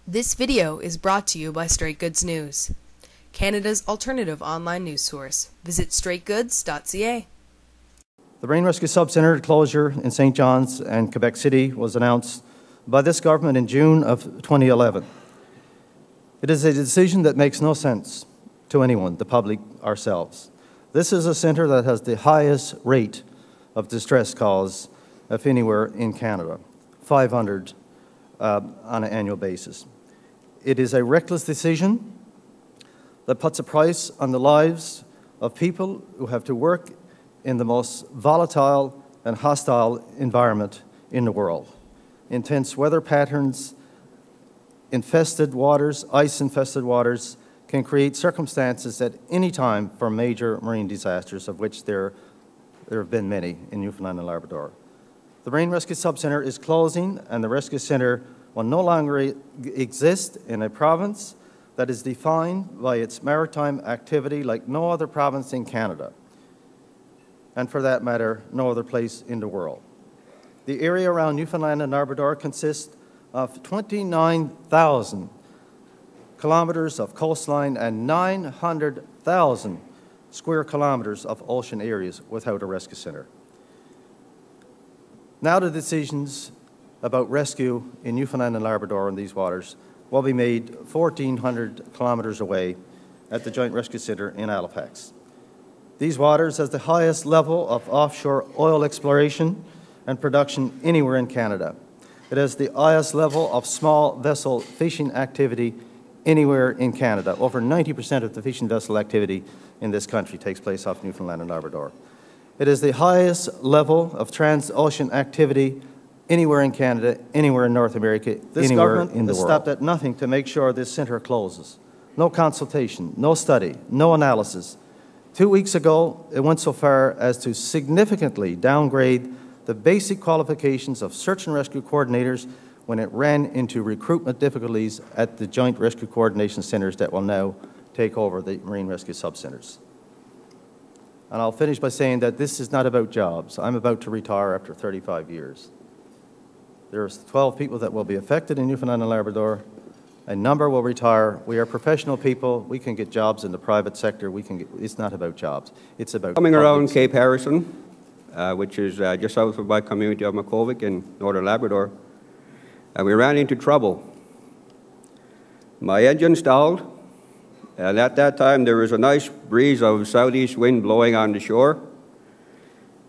This video is brought to you by Straight Goods News, Canada's alternative online news source. Visit Straightgoods.ca. The Marine Rescue Sub-Centre closure in St. John's and Quebec City was announced by this government in June of 2011. It is a decision that makes no sense to anyone, the public, ourselves. This is a centre that has the highest rate of distress calls of anywhere in Canada, 500 on an annual basis. It is a reckless decision that puts a price on the lives of people who have to work in the most volatile and hostile environment in the world. Intense weather patterns, infested waters, ice-infested waters, can create circumstances at any time for major marine disasters, of which there have been many in Newfoundland and Labrador. The Marine Rescue Sub-Centre is closing, and the Rescue Centre will no longer exist in a province that is defined by its maritime activity like no other province in Canada, and for that matter, no other place in the world. The area around Newfoundland and Labrador consists of 29,000 kilometres of coastline and 900,000 square kilometres of ocean areas without a rescue centre. Now the decisions about rescue in Newfoundland and Labrador in these waters will be made 1,400 kilometres away at the Joint Rescue Centre in Halifax. These waters has the highest level of offshore oil exploration and production anywhere in Canada. It has the highest level of small vessel fishing activity anywhere in Canada. Over 90% of the fishing vessel activity in this country takes place off Newfoundland and Labrador. It is the highest level of trans-ocean activity anywhere in Canada, anywhere in North America, anywhere in the world. This government has stopped at nothing to make sure this centre closes. No consultation, no study, no analysis. 2 weeks ago, it went so far as to significantly downgrade the basic qualifications of search and rescue coordinators when it ran into recruitment difficulties at the Joint Rescue Coordination Centres that will now take over the Marine Rescue Sub-Centres. And I'll finish by saying that this is not about jobs. I'm about to retire after 35 years. There's 12 people that will be affected in Newfoundland and Labrador. A number will retire. We are professional people. We can get jobs in the private sector. It's not about jobs. It's about coming around Cape Harrison, which is just south of my community of Makovic in northern Labrador, and we ran into trouble. My engine stalled, and at that time there was a nice breeze of southeast wind blowing on the shore,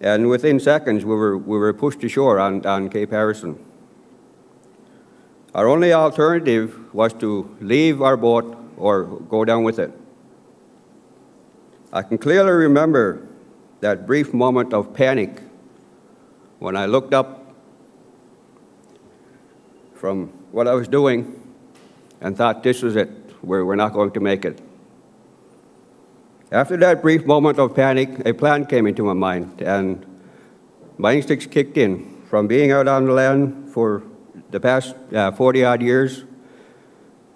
and within seconds we were pushed ashore on Cape Harrison. Our only alternative was to leave our boat or go down with it. I can clearly remember that brief moment of panic when I looked up from what I was doing and thought, this was it, we're not going to make it. After that brief moment of panic, a plan came into my mind, and my instincts kicked in. From being out on the land for the past 40-odd years,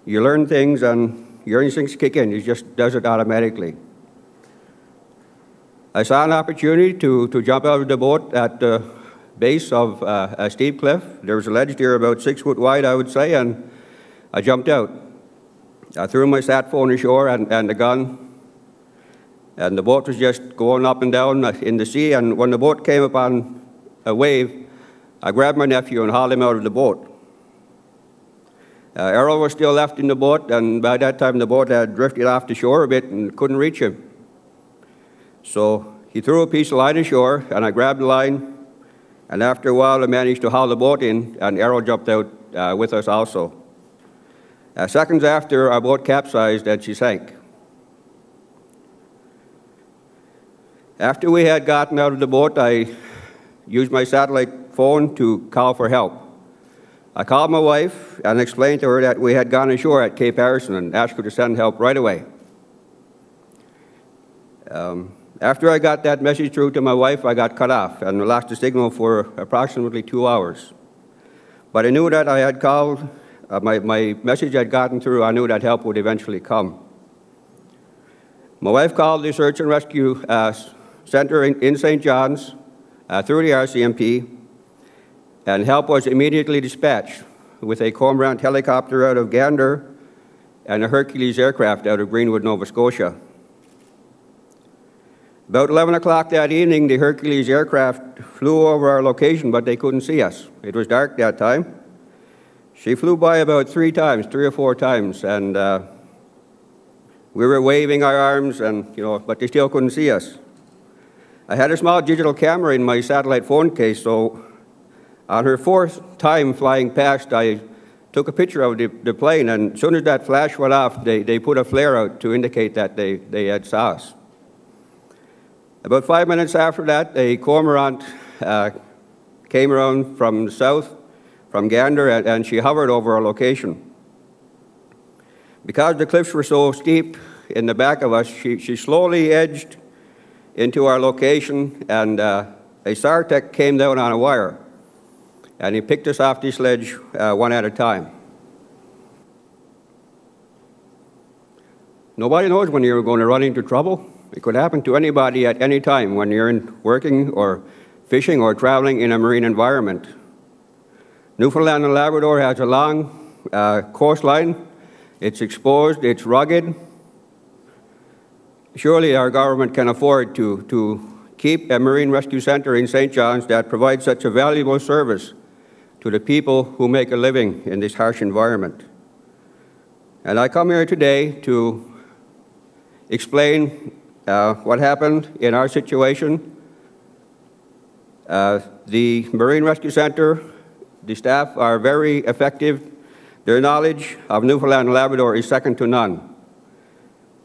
you learn things and your instincts kick in. It just does it automatically. I saw an opportunity to jump out of the boat at the base of a steep cliff. There was a ledge there about 6 foot wide, I would say, and I jumped out. I threw my sat phone ashore and the gun, and the boat was just going up and down in the sea, and when the boat came upon a wave, I grabbed my nephew and hauled him out of the boat. Errol was still left in the boat, and by that time the boat had drifted off the shore a bit and couldn't reach him. So he threw a piece of line ashore, and I grabbed the line, and after a while I managed to haul the boat in, and Errol jumped out with us also. Seconds after, our boat capsized and she sank. After we had gotten out of the boat, I used my satellite phone to call for help. I called my wife and explained to her that we had gone ashore at Cape Harrison and asked her to send help right away. After I got that message through to my wife, I got cut off and lost the signal for approximately 2 hours. But I knew that I had called, my message had gotten through, I knew that help would eventually come. My wife called the Search and Rescue Centre in St. John's through the RCMP, and help was immediately dispatched with a Cormorant helicopter out of Gander and a Hercules aircraft out of Greenwood, Nova Scotia. About 11 o'clock that evening, the Hercules aircraft flew over our location, but they couldn't see us. It was dark that time. She flew by about 3 or 4 times, and we were waving our arms, and but they still couldn't see us. I had a small digital camera in my satellite phone case, so on her 4th time flying past, I took a picture of the plane, and as soon as that flash went off, they put a flare out to indicate that they had saw us. About 5 minutes after that, a cormorant came around from the south, from Gander, and she hovered over our location. Because the cliffs were so steep in the back of us, she slowly edged into our location, and a SARTEC came down on a wire, and he picked us off the sledge one at a time. Nobody knows when you're going to run into trouble. It could happen to anybody at any time when you're working or fishing or traveling in a marine environment. Newfoundland and Labrador has a long coastline. It's exposed, it's rugged. Surely our government can afford to keep a marine rescue center in St. John's that provides such a valuable service to the people who make a living in this harsh environment. And I come here today to explain what happened in our situation. The Marine Rescue Center, the staff are very effective. Their knowledge of Newfoundland and Labrador is second to none.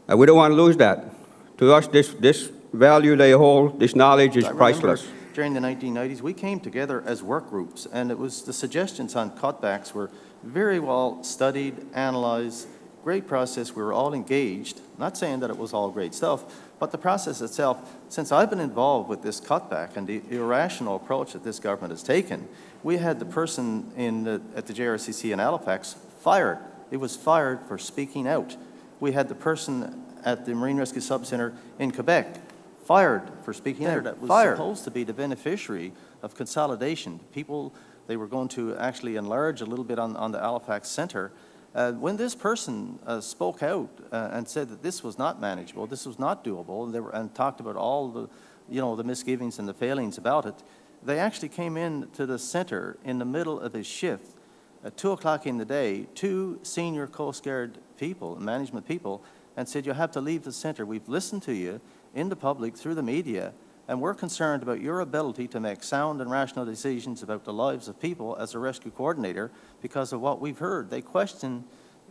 We don't want to lose that. To us, this value they hold, this knowledge is priceless. During the 1990s, we came together as work groups, and it was the suggestions on cutbacks were very well studied, analyzed, great process. We were all engaged. Not saying that it was all great stuff, but the process itself, since I've been involved with this cutback and the irrational approach that this government has taken, we had the person at the JRCC in Halifax fired. It was fired for speaking out. We had the person at the Marine Rescue Subcenter in Quebec fired for speaking out. That was supposed to be the beneficiary of consolidation. People, they were going to actually enlarge a little bit on the Halifax Centre. When this person spoke out and said that this was not manageable, this was not doable, and talked about all the, the misgivings and the failings about it, they actually came in to the centre in the middle of his shift at 2 o'clock in the day, 2 senior Coast Guard people, management people, and said, you have to leave the centre. We've listened to you in the public, through the media, and we're concerned about your ability to make sound and rational decisions about the lives of people as a rescue coordinator because of what we've heard. They question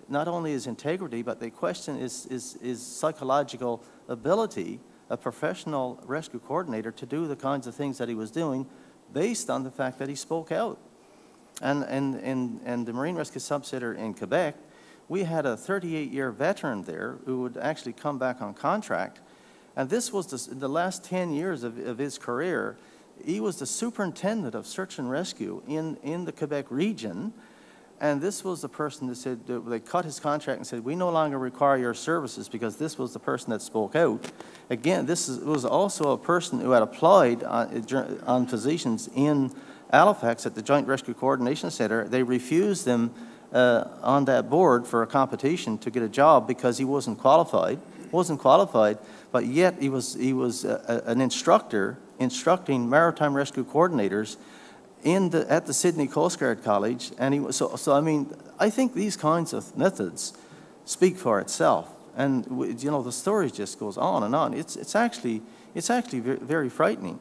not only his integrity, but they question his psychological ability, a professional rescue coordinator, to do the kinds of things that he was doing based on the fact that he spoke out. And the Marine Rescue Subcenter in Quebec, we had a 38-year veteran there who would actually come back on contract. And this was the last 10 years of his career. He was the superintendent of search and rescue in the Quebec region. And this was the person that said, they cut his contract and said, we no longer require your services, because this was the person that spoke out. Again, was also a person who had applied on positions in Halifax at the Joint Rescue Coordination Center. They refused him on that board for a competition to get a job because he wasn't qualified. But yet he was an instructor instructing maritime rescue coordinators at the Sydney Coast Guard College, and he was so I mean, I think these kinds of methods speak for itself, and the story just goes on and on. It's actually very frightening.